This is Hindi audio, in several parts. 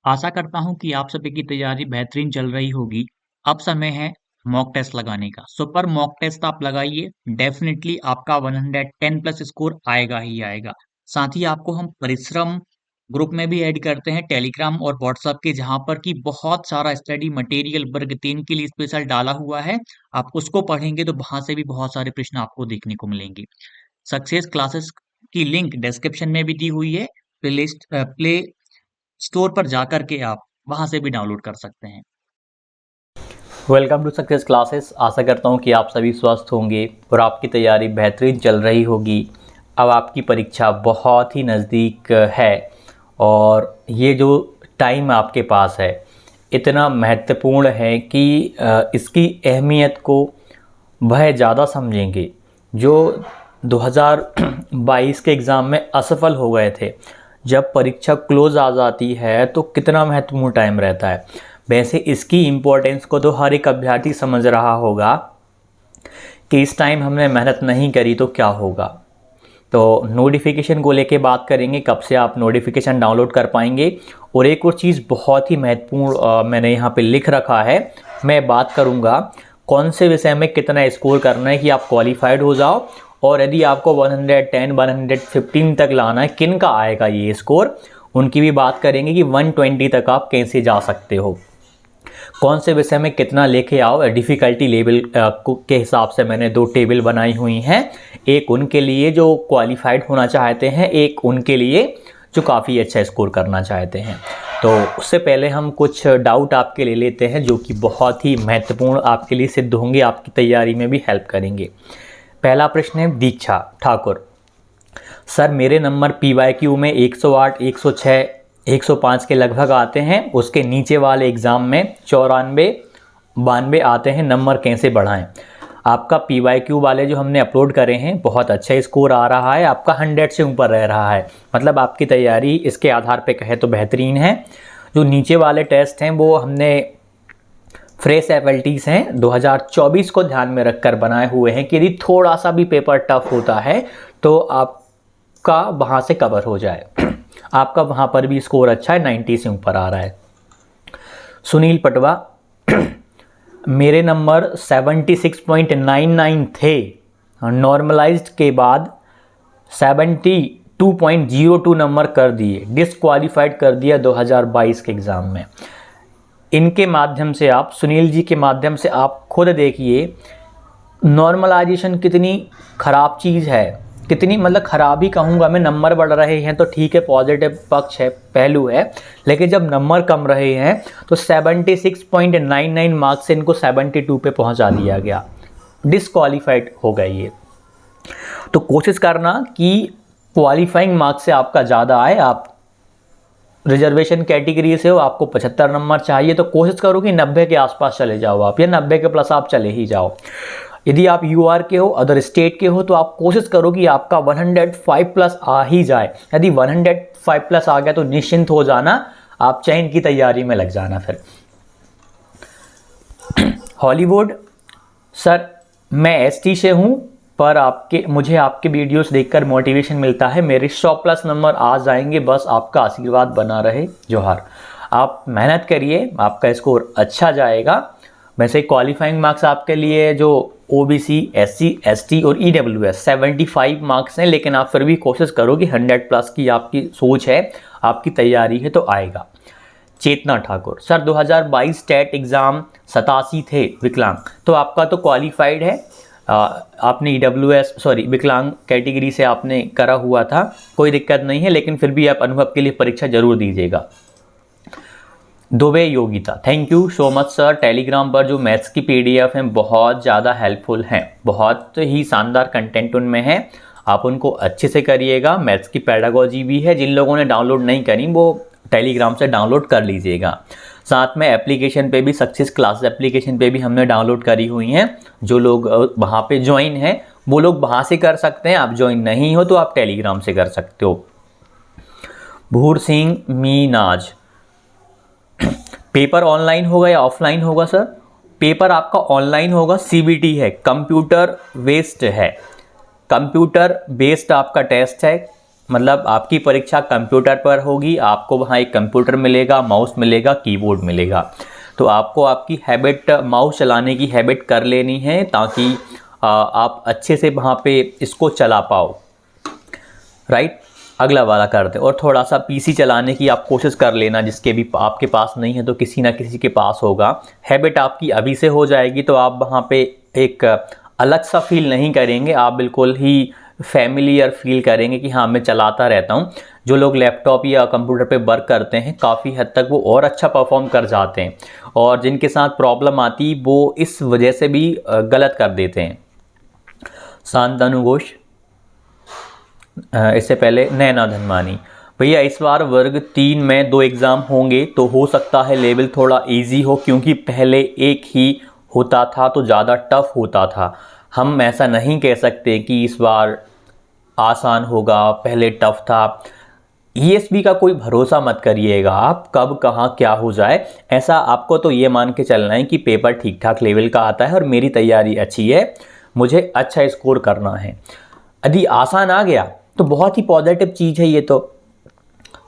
आशा करता हूँ कि आप सभी की तैयारी बेहतरीन चल रही होगी। अब समय है मॉक टेस्ट लगाने का। सो पर मॉक टेस्ट आप लगाइए, डेफिनिटली आपका 110 प्लस स्कोर आएगा ही आएगा। साथ ही आपको हम परिश्रम ग्रुप में भी ऐड करते हैं टेलीग्राम और व्हाट्सएप के, जहाँ पर कि बहुत सारा स्टडी मटेरियल वर्ग 3 के लिए स्पेशल डाला हुआ है। आप उसको पढ़ेंगे तो वहां से भी बहुत सारे प्रश्न आपको देखने को मिलेंगे। सक्सेस क्लासेस की लिंक डिस्क्रिप्शन में भी दी हुई है। प्ले स्टोर पर जाकर के आप वहां से भी डाउनलोड कर सकते हैं। Welcome to success classes. आशा करता हूँ कि आप सभी स्वस्थ होंगे और आपकी तैयारी बेहतरीन चल रही होगी। अब आपकी परीक्षा बहुत ही नज़दीक है और ये जो टाइम आपके पास है इतना महत्वपूर्ण है कि इसकी अहमियत को वह ज़्यादा समझेंगे जो 2022 के एग्ज़ाम में असफल हो गए थे। जब परीक्षा क्लोज आ जाती है तो कितना महत्वपूर्ण टाइम रहता है। वैसे इसकी इम्पोर्टेंस को तो हर एक अभ्यर्थी समझ रहा होगा कि इस टाइम हमने मेहनत नहीं करी तो क्या होगा। तो नोटिफिकेशन को लेके बात करेंगे, कब से आप नोटिफिकेशन डाउनलोड कर पाएंगे। और एक और चीज़ बहुत ही महत्वपूर्ण मैंने यहाँ पे लिख रखा है, मैं बात करूँगा कौन से विषय में कितना स्कोर करना है कि आप क्वालिफाइड हो जाओ। और यदि आपको 110 115 तक लाना है, किन का आएगा ये स्कोर, उनकी भी बात करेंगे कि 120 तक आप कैसे जा सकते हो। कौन से विषय में कितना लेके आओ, डिफ़िकल्टी लेवल के हिसाब से मैंने दो टेबल बनाई हुई हैं। एक उनके लिए जो क्वालिफाइड होना चाहते हैं, एक उनके लिए जो काफ़ी अच्छा स्कोर करना चाहते हैं। तो उससे पहले हम कुछ डाउट आपके ले लेते हैं जो कि बहुत ही महत्वपूर्ण आपके लिए सिद्ध होंगे, आपकी तैयारी में भी हेल्प करेंगे। पहला प्रश्न है दीक्षा ठाकुर। सर मेरे नंबर PYQ में 108, 106, 105 के लगभग आते हैं। उसके नीचे वाले एग्ज़ाम में 94, 92 आते हैं। नंबर कैसे बढ़ाएं? आपका PYQ वाले जो हमने अपलोड करे हैं बहुत अच्छा स्कोर आ रहा है, आपका 100 से ऊपर रह रहा है। मतलब आपकी तैयारी इसके आधार पे कहे तो बेहतरीन है। जो नीचे वाले टेस्ट हैं वो हमने फ्रेश FLTs हैं 2024 को ध्यान में रखकर बनाए हुए हैं कि यदि थोड़ा सा भी पेपर टफ होता है तो आपका वहाँ से कवर हो जाए। आपका वहाँ पर भी स्कोर अच्छा है, 90 से ऊपर आ रहा है। सुनील पटवा, मेरे नंबर 76.99 थे, नॉर्मलाइज्ड के बाद 72.02 नंबर कर दिए, डिसक्वालीफाइड कर दिया 2022 के एग्ज़ाम में। इनके माध्यम से आप, सुनील जी के माध्यम से आप खुद देखिए नॉर्मलाइजेशन कितनी ख़राब चीज़ है, कितनी मतलब ख़राब ही कहूँगा मैं। नंबर बढ़ रहे हैं तो ठीक है, पॉजिटिव पक्ष है, पहलू है, लेकिन जब नंबर कम रहे हैं तो 76.99 मार्क्स से इनको 72 पे पहुँचा दिया गया, डिसक्वालीफाइड हो गए ये। तो कोशिश करना कि क्वालिफाइंग मार्क्स से आपका ज़्यादा आए। आप रिजर्वेशन कैटेगरी से हो, आपको 75 नंबर चाहिए तो कोशिश करो कि 90 के आसपास चले जाओ आप, या 90 के प्लस आप चले ही जाओ। यदि आप UR के हो, अदर स्टेट के हो, तो आप कोशिश करो कि आपका 105 प्लस आ ही जाए। यदि 105 प्लस आ गया तो निश्चिंत हो जाना, आप चयन की तैयारी में लग जाना। फिर हॉलीवुड, सर मैं ST से हूँ पर मुझे आपके वीडियोस देखकर मोटिवेशन मिलता है। मेरे 100 प्लस नंबर आ जाएंगे, बस आपका आशीर्वाद बना रहे, जोहार। आप मेहनत करिए, आपका स्कोर अच्छा जाएगा। वैसे क्वालिफाइंग मार्क्स आपके लिए जो OBC, SC, ST और EWS 75 मार्क्स हैं, लेकिन आप फिर भी कोशिश करो कि 100 प्लस की आपकी सोच है, आपकी तैयारी है तो आएगा। चेतना ठाकुर, सर 2022 टेट एग्ज़ाम 87 थे विकलांग, तो आपका तो क्वालिफाइड है। आपने विकलांग कैटेगरी से आपने करा हुआ था, कोई दिक्कत नहीं है, लेकिन फिर भी आप अनुभव के लिए परीक्षा जरूर दीजिएगा। Dubey Yogita, thank you so much sir. Telegram पर जो मैथ्स की PDF हैं बहुत ज़्यादा हेल्पफुल हैं, बहुत ही शानदार कंटेंट उनमें है, आप उनको अच्छे से करिएगा। मैथ्स की पेडागोजी भी है, जिन लोगों ने डाउनलोड नहीं करी वो टेलीग्राम से डाउनलोड कर लीजिएगा। साथ में एप्लीकेशन पे भी, सक्सेस क्लासेस एप्लीकेशन पे भी हमने डाउनलोड करी हुई हैं। जो लोग वहाँ पे ज्वाइन हैं वो लोग वहाँ से कर सकते हैं, आप ज्वाइन नहीं हो तो आप टेलीग्राम से कर सकते हो। भूर सिंह मीनाज, पेपर ऑनलाइन होगा या ऑफलाइन होगा सर? पेपर आपका ऑनलाइन होगा, CBT है, कंप्यूटर बेस्ड है, कंप्यूटर बेस्ड आपका टेस्ट है। मतलब आपकी परीक्षा कंप्यूटर पर होगी, आपको वहाँ एक कंप्यूटर मिलेगा, माउस मिलेगा, कीबोर्ड मिलेगा। तो आपको आपकी हैबिट, माउस चलाने की हैबिट कर लेनी है ताकि आप अच्छे से वहाँ पे इसको चला पाओ, राइट। अगला वाला करते हैं, और थोड़ा सा पीसी चलाने की आप कोशिश कर लेना, जिसके भी आपके पास नहीं है तो किसी ना किसी के पास होगा। हैबिट आपकी अभी से हो जाएगी तो आप वहाँ पे एक अलग सा फील नहीं करेंगे, आप बिल्कुल ही फैमिलियर फील करेंगे कि हाँ मैं चलाता रहता हूँ। जो लोग लैपटॉप या कंप्यूटर पे वर्क करते हैं काफ़ी हद तक वो और अच्छा परफॉर्म कर जाते हैं, और जिनके साथ प्रॉब्लम आती वो इस वजह से भी गलत कर देते हैं। शांतनु घोष, इससे पहले नैना धनवानी, भैया इस बार वर्ग 3 में 2 एग्ज़ाम होंगे तो हो सकता है लेवल थोड़ा इजी हो, क्योंकि पहले एक ही होता था तो ज़्यादा टफ होता था। हम ऐसा नहीं कह सकते कि इस बार आसान होगा, पहले टफ था। ईएसबी का कोई भरोसा मत करिएगा आप, कब कहाँ क्या हो जाए। ऐसा आपको तो ये मान के चलना है कि पेपर ठीक ठाक लेवल का आता है और मेरी तैयारी अच्छी है, मुझे अच्छा स्कोर करना है। यदि आसान आ गया तो बहुत ही पॉजिटिव चीज़ है ये तो,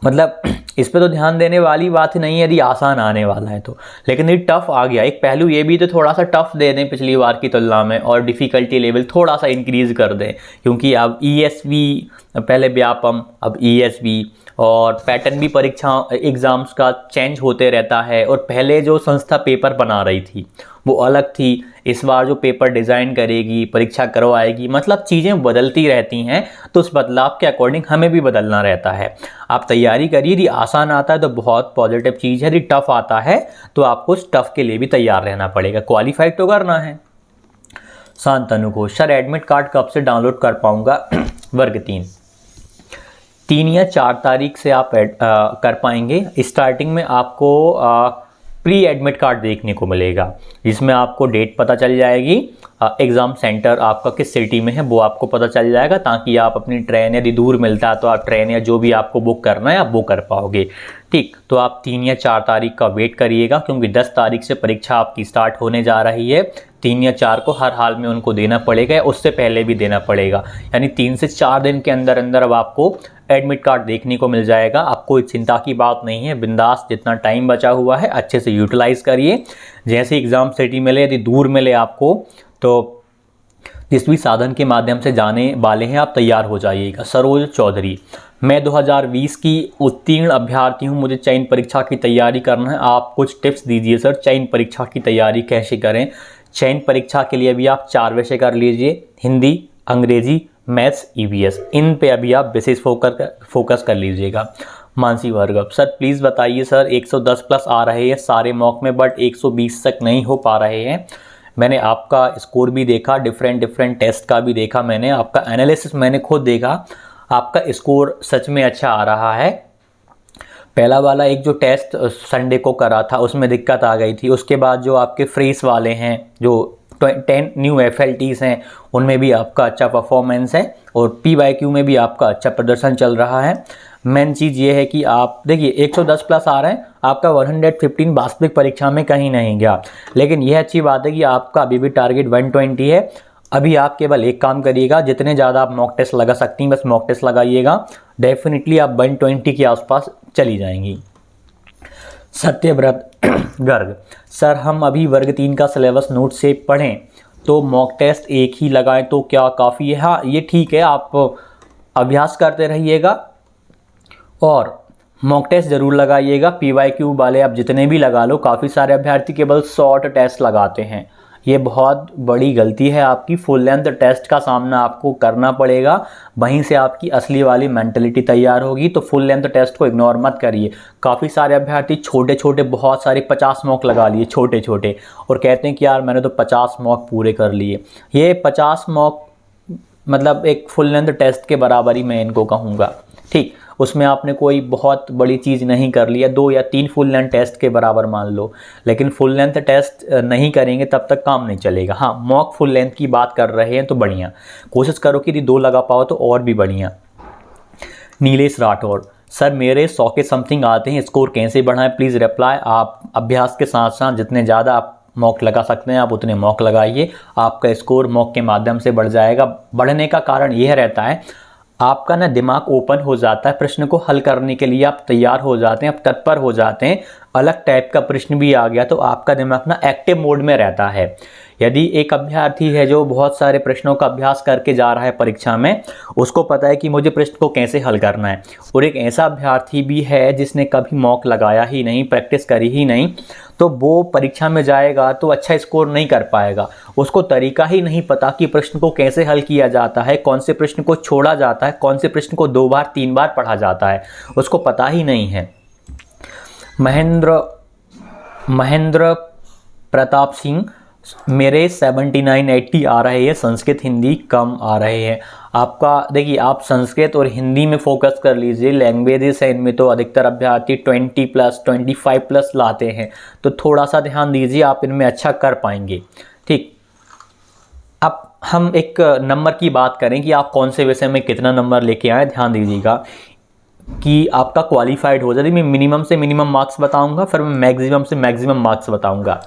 मतलब इस पे तो ध्यान देने वाली बात ही नहीं है यदि आसान आने वाला है तो। लेकिन ये टफ आ गया, एक पहलू ये भी तो थोड़ा सा टफ दे दें पिछली बार की तुलना में, और डिफ़िकल्टी लेवल थोड़ा सा इंक्रीज़ कर दें, क्योंकि अब ईएसवी, पहले व्यापम अब ईएसवी, और पैटर्न भी परीक्षा एग्ज़ाम्स का चेंज होते रहता है। और पहले जो संस्था पेपर बना रही थी वो अलग थी, इस बार जो पेपर डिज़ाइन करेगी, परीक्षा करवाएगी, मतलब चीज़ें बदलती रहती हैं, तो उस बदलाव के अकॉर्डिंग हमें भी बदलना रहता है। आप तैयारी करिए, यदि आसान आता है तो बहुत पॉजिटिव चीज़ है, यदि टफ आता है तो आपको उस टफ के लिए भी तैयार रहना पड़ेगा, क्वालिफाइड तो करना है। शांतनु को, सर एडमिट कार्ड कब से डाउनलोड कर पाऊँगा? वर्ग 3 या 4 तारीख से आप कर पाएंगे। स्टार्टिंग में आपको प्री एडमिट कार्ड देखने को मिलेगा, जिसमें आपको डेट पता चल जाएगी, एग्ज़ाम सेंटर आपका किस सिटी में है वो आपको पता चल जाएगा, ताकि आप अपनी ट्रेन यदि दूर मिलता है तो आप ट्रेन या जो भी आपको बुक करना है आप वो कर पाओगे। ठीक, तो आप 3 या 4 तारीख का वेट करिएगा, क्योंकि 10 तारीख से परीक्षा आपकी स्टार्ट होने जा रही है। 3 या 4 को हर हाल में उनको देना पड़ेगा, या उससे पहले भी देना पड़ेगा, यानी 3 से 4 दिन के अंदर अंदर अब आपको एडमिट कार्ड देखने को मिल जाएगा। आपको कोई चिंता की बात नहीं है, बिंदास जितना टाइम बचा हुआ है अच्छे से यूटिलाइज़ करिए। जैसे एग्ज़ाम सिटी मिले, यदि दूर मिले आपको, तो जिस भी साधन के माध्यम से जाने वाले हैं आप तैयार हो जाइएगा। सरोज चौधरी, मैं 2020 की उत्तीर्ण अभ्यर्थी हूं, मुझे चयन परीक्षा की तैयारी करना है, आप कुछ टिप्स दीजिए सर, चयन परीक्षा की तैयारी कैसे करें? चयन परीक्षा के लिए अभी आप 4 विषय कर लीजिए, हिंदी, अंग्रेजी, मैथ्स, ईवीएस, इन पे अभी आप विशेष फोकस कर लीजिएगा। मानसी भार्गव, सर प्लीज़ बताइए सर, 110 प्लस आ रहे हैं सारे मॉक में, बट 120 तक नहीं हो पा रहे हैं। मैंने आपका स्कोर भी देखा, डिफरेंट टेस्ट का भी देखा मैंने, आपका एनालिसिस मैंने खुद देखा, आपका स्कोर सच में अच्छा आ रहा है। पहला वाला एक जो टेस्ट संडे को करा था उसमें दिक्कत आ गई थी, उसके बाद जो आपके फ्रेस वाले हैं, जो 10 न्यू FLTs हैं, उनमें भी आपका अच्छा परफॉर्मेंस है, और PYQ में भी आपका अच्छा प्रदर्शन चल रहा है। मेन चीज़ ये है कि आप देखिए 110 प्लस आ रहे हैं, आपका 115 वास्तविक परीक्षा में कहीं नहीं गया, लेकिन यह अच्छी बात है कि आपका अभी भी टारगेट 120 है। अभी आप केवल एक काम करिएगा, जितने ज़्यादा आप मॉक टेस्ट लगा सकती हैं बस मॉक टेस्ट लगाइएगा, डेफिनेटली आप 120 के आसपास चली जाएंगी। सत्यव्रत गर्ग, सर हम अभी वर्ग 3 का सिलेबस नोट से पढ़ें तो मॉक टेस्ट एक ही लगाएं तो क्या काफ़ी है? हाँ ये ठीक है, आप अभ्यास करते रहिएगा और मॉक टेस्ट ज़रूर लगाइएगा। PYQ वाले आप जितने भी लगा लो, काफ़ी सारे अभ्यर्थी केवल शॉर्ट टेस्ट लगाते हैं, ये बहुत बड़ी गलती है आपकी। फुल लेंथ टेस्ट का सामना आपको करना पड़ेगा, वहीं से आपकी असली वाली मेंटलिटी तैयार होगी। तो फुल लेंथ टेस्ट को इग्नोर मत करिए। काफ़ी सारे अभ्यर्थी छोटे छोटे बहुत सारे 50 मॉक लगा लिए छोटे छोटे, और कहते हैं कि यार मैंने तो 50 मॉक पूरे कर लिए। ये 50 मॉक मतलब एक फुल लेंथ टेस्ट के बराबर ही मैं इनको कहूँगा, ठीक। उसमें आपने कोई बहुत बड़ी चीज़ नहीं कर लिया, 2 या 3 फुल लेंथ टेस्ट के बराबर मान लो, लेकिन फुल लेंथ टेस्ट नहीं करेंगे तब तक काम नहीं चलेगा। हाँ मॉक फुल लेंथ की बात कर रहे हैं तो बढ़िया, कोशिश करो कि यदि 2 लगा पाओ तो और भी बढ़िया। नीलेश राठौर, सर मेरे 100 के समथिंग आते हैं, स्कोर कैसे बढ़ाएं प्लीज़ रिप्लाई। आप अभ्यास के साथ साथ जितने ज़्यादा आप मॉक लगा सकते हैं आप उतने मॉक लगाइए, आपका स्कोर मॉक के माध्यम से बढ़ जाएगा। बढ़ने का कारण यह रहता है, आपका ना दिमाग ओपन हो जाता है, प्रश्न को हल करने के लिए आप तैयार हो जाते हैं, आप तत्पर हो जाते हैं। अलग टाइप का प्रश्न भी आ गया तो आपका दिमाग ना एक्टिव मोड में रहता है। यदि एक अभ्यर्थी है जो बहुत सारे प्रश्नों का अभ्यास करके जा रहा है परीक्षा में, उसको पता है कि मुझे प्रश्न को कैसे हल करना है, और एक ऐसा अभ्यर्थी भी है जिसने कभी मॉक लगाया ही नहीं, प्रैक्टिस करी ही नहीं, तो वो परीक्षा में जाएगा तो अच्छा स्कोर नहीं कर पाएगा। उसको तरीका ही नहीं पता कि प्रश्न को कैसे हल किया जाता है, कौन से प्रश्न को छोड़ा जाता है, कौन से प्रश्न को 2 बार 3 बार पढ़ा जाता है, उसको पता ही नहीं है। महेंद्र प्रताप सिंह, मेरे 79-80 आ रहे हैं, संस्कृत हिंदी कम आ रहे हैं। आपका देखिए, आप संस्कृत और हिंदी में फोकस कर लीजिए, लैंग्वेजेस है इनमें तो अधिकतर अभ्यर्थी 20+, 25+ लाते हैं, तो थोड़ा सा ध्यान दीजिए, आप इनमें अच्छा कर पाएंगे। ठीक, अब हम एक नंबर की बात करें कि आप कौन से विषय में कितना नंबर लेके आए। ध्यान दीजिएगा कि आपका क्वालिफाइड हो जाए। मैं मिनिमम से मिनिमम मार्क्स बताऊंगा, फिर मैं मैक्सिमम से मैक्सिमम मार्क्स बताऊंगा।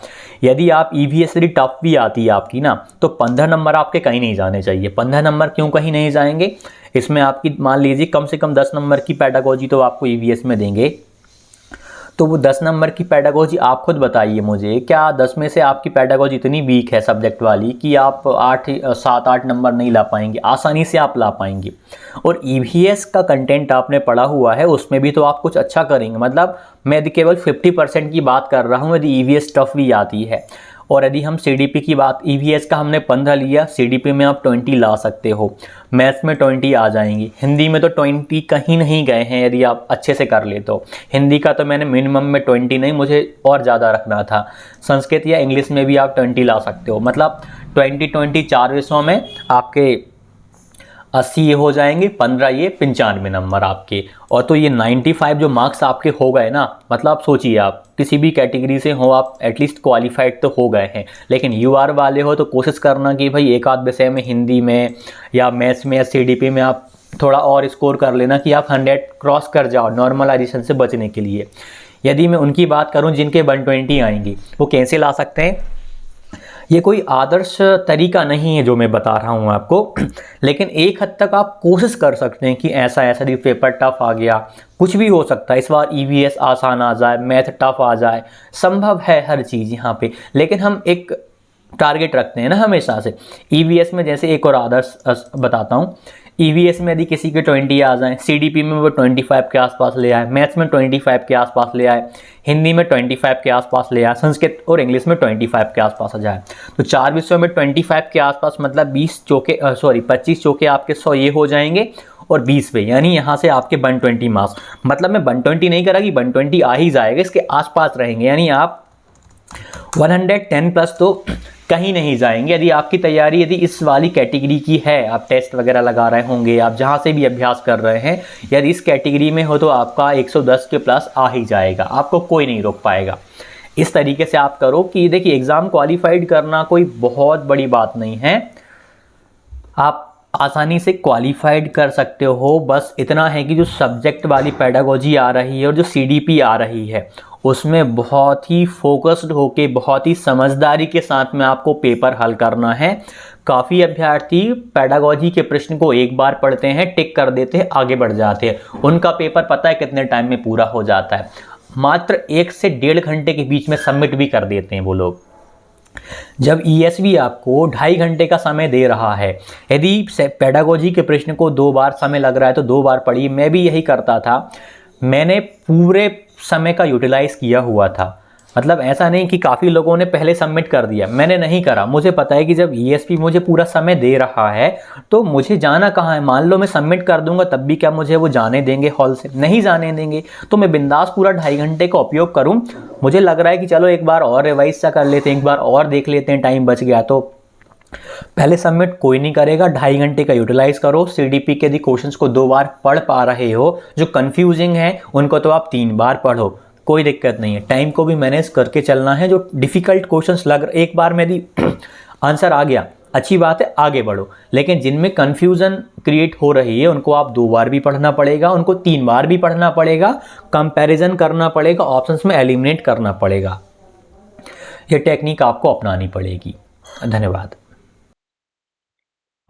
यदि आप ईवीएस यदि टफ भी आती है आपकी ना, तो 15 नंबर आपके कहीं नहीं जाने चाहिए। 15 नंबर क्यों कहीं नहीं जाएंगे? इसमें आपकी मान लीजिए कम से कम 10 नंबर की पेडागोजी तो आपको ईवीएस में देंगे, तो वो 10 नंबर की पेडागोजी आप खुद बताइए मुझे, क्या 10 में से आपकी पेडागोजी इतनी वीक है सब्जेक्ट वाली कि आप 7-8 नंबर नहीं ला पाएंगे? आसानी से आप ला पाएंगे। और ईवीएस का कंटेंट आपने पढ़ा हुआ है, उसमें भी तो आप कुछ अच्छा करेंगे। मतलब मैं यदि केवल 50% की बात कर रहा हूँ, यदि ईवीएस टफ भी आती है। और यदि हम सीडीपी की बात, ईवीएस का हमने 15 लिया, सीडीपी में आप 20 ला सकते हो, मैथ्स में 20 आ जाएंगी, हिंदी में तो 20 कहीं नहीं गए हैं यदि आप अच्छे से कर ले तो। हिंदी का तो मैंने मिनिमम में 20 नहीं, मुझे और ज़्यादा रखना था। संस्कृत या इंग्लिश में भी आप 20 ला सकते हो। मतलब 20 4 विषयों में आपके 80 ये हो जाएंगे, 15 ये 95 नंबर आपके। और तो ये 95 जो मार्क्स आपके हो गए ना, मतलब आप सोचिए, आप किसी भी कैटेगरी से हो, आप एटलीस्ट क्वालिफाइड तो हो गए हैं। लेकिन यूआर वाले हो तो कोशिश करना कि भाई एक आध विषय में, हिंदी में या मैथ्स में या सीडीपी में आप थोड़ा और स्कोर कर लेना कि आप 100 क्रॉस कर जाओ, नॉर्मलाइजेशन से बचने के लिए। यदि मैं उनकी बात करूँ जिनके 120 आएंगी, वो कैसे ला सकते हैं? ये कोई आदर्श तरीका नहीं है जो मैं बता रहा हूँ आपको, लेकिन एक हद तक आप कोशिश कर सकते हैं कि ऐसा ऐसा भी पेपर टफ आ गया, कुछ भी हो सकता है, इस बार ईवीएस आसान आ जाए, मैथ टफ आ जाए, संभव है हर चीज़ यहाँ पे। लेकिन हम एक टारगेट रखते हैं ना हमेशा से। ईवीएस में जैसे एक और आदर्श बताता हूँ, ईवीएस में यदि किसी के 20 आ जाएं, सीडीपी में वो 25 के आसपास ले आए, मैथ्स में 25 के आसपास ले आए, हिंदी में 25 के आसपास ले आए, संस्कृत और इंग्लिश में 25 के आसपास आ जाए, तो 4 विषयों में 25 के आसपास, मतलब 25 चौके आपके 100 ये हो जाएंगे, और 20 पे, यानी यहाँ से आपके 120 मार्क्स। मतलब मैं 120 नहीं करा कि 120 आ ही जाएगा, इसके आसपास रहेंगे, यानी आप 110+ तो कहीं नहीं जाएंगे। यदि आपकी तैयारी यदि इस वाली कैटेगरी की है, आप टेस्ट वगैरह लगा रहे होंगे, आप जहाँ से भी अभ्यास कर रहे हैं, यदि इस कैटेगरी में हो तो आपका 110 के प्लस आ ही जाएगा, आपको कोई नहीं रोक पाएगा। इस तरीके से आप करो कि देखिए, एग्ज़ाम क्वालिफाइड करना कोई बहुत बड़ी बात नहीं है, आप आसानी से क्वालिफाइड कर सकते हो। बस इतना है कि जो सब्जेक्ट वाली पेडागोजी आ रही है और जो सीडीपी आ रही है, उसमें बहुत ही फोकस्ड होके, बहुत ही समझदारी के साथ में आपको पेपर हल करना है। काफ़ी अभ्यर्थी पेडागोजी के प्रश्न को एक बार पढ़ते हैं, टिक कर देते हैं, आगे बढ़ जाते हैं, उनका पेपर पता है कितने टाइम में पूरा हो जाता है, मात्र 1 से 1.5 घंटे के बीच में सबमिट भी कर देते हैं वो लोग। जब ईएसवी आपको 2.5 घंटे का समय दे रहा है, यदि पेडागोजी के प्रश्न को 2 बार समय लग रहा है तो 2 बार पढ़िए। मैं भी यही करता था, मैंने पूरे समय का यूटिलाइज किया हुआ था। मतलब ऐसा नहीं कि काफ़ी लोगों ने पहले सबमिट कर दिया, मैंने नहीं करा। मुझे पता है कि जब ईएसपी मुझे पूरा समय दे रहा है तो मुझे जाना कहाँ है। मान लो मैं सबमिट कर दूंगा, तब भी क्या मुझे वो जाने देंगे हॉल से? नहीं जाने देंगे। तो मैं बिंदास पूरा 2.5 घंटे का उपयोग करूँ। मुझे लग रहा है कि चलो एक बार और रिवाइज सा कर लेते हैं, एक बार और देख लेते हैं, टाइम बच गया तो पहले सबमिट कोई नहीं करेगा। 2.5 घंटे का यूटिलाइज करो। सीडीपी के यदि क्वेश्चंस को 2 बार पढ़ पा रहे हो, जो कंफ्यूजिंग है उनको तो आप 3 बार पढ़ो, कोई दिक्कत नहीं है। टाइम को भी मैनेज करके चलना है। जो डिफ़िकल्ट क्वेश्चंस लग एक बार में यदि आंसर आ गया, अच्छी बात है, आगे बढ़ो। लेकिन जिनमें कन्फ्यूज़न क्रिएट हो रही है उनको आप 2 बार भी पढ़ना पड़ेगा, उनको 3 बार भी पढ़ना पड़ेगा, कंपैरिजन करना पड़ेगा, ऑप्शंस में एलिमिनेट करना पड़ेगा। ये टेक्निक आपको अपनानी पड़ेगी। धन्यवाद।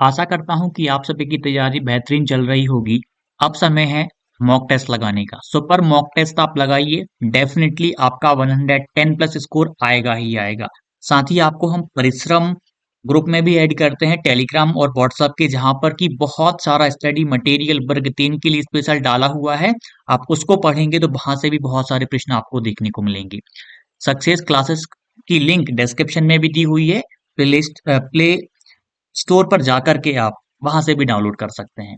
आशा करता हूँ कि आप सभी की तैयारी बेहतरीन चल रही होगी। अब समय है मॉक टेस्ट लगाने का। सो पर मॉक टेस्ट आप लगाइए, डेफिनेटली आपका 110 प्लस स्कोर आएगा ही आएगा। साथ ही आपको हम परिश्रम ग्रुप में भी ऐड करते हैं, टेलीग्राम और व्हाट्सएप के, जहां पर कि बहुत सारा स्टडी मटेरियल वर्ग 3 के लिए स्पेशल डाला हुआ है। आप उसको पढ़ेंगे तो वहां से भी बहुत सारे प्रश्न आपको देखने को मिलेंगे। सक्सेस क्लासेस की लिंक डिस्क्रिप्शन में भी दी हुई है। प्ले स्टोर पर जाकर के आप वहां से भी डाउनलोड कर सकते हैं।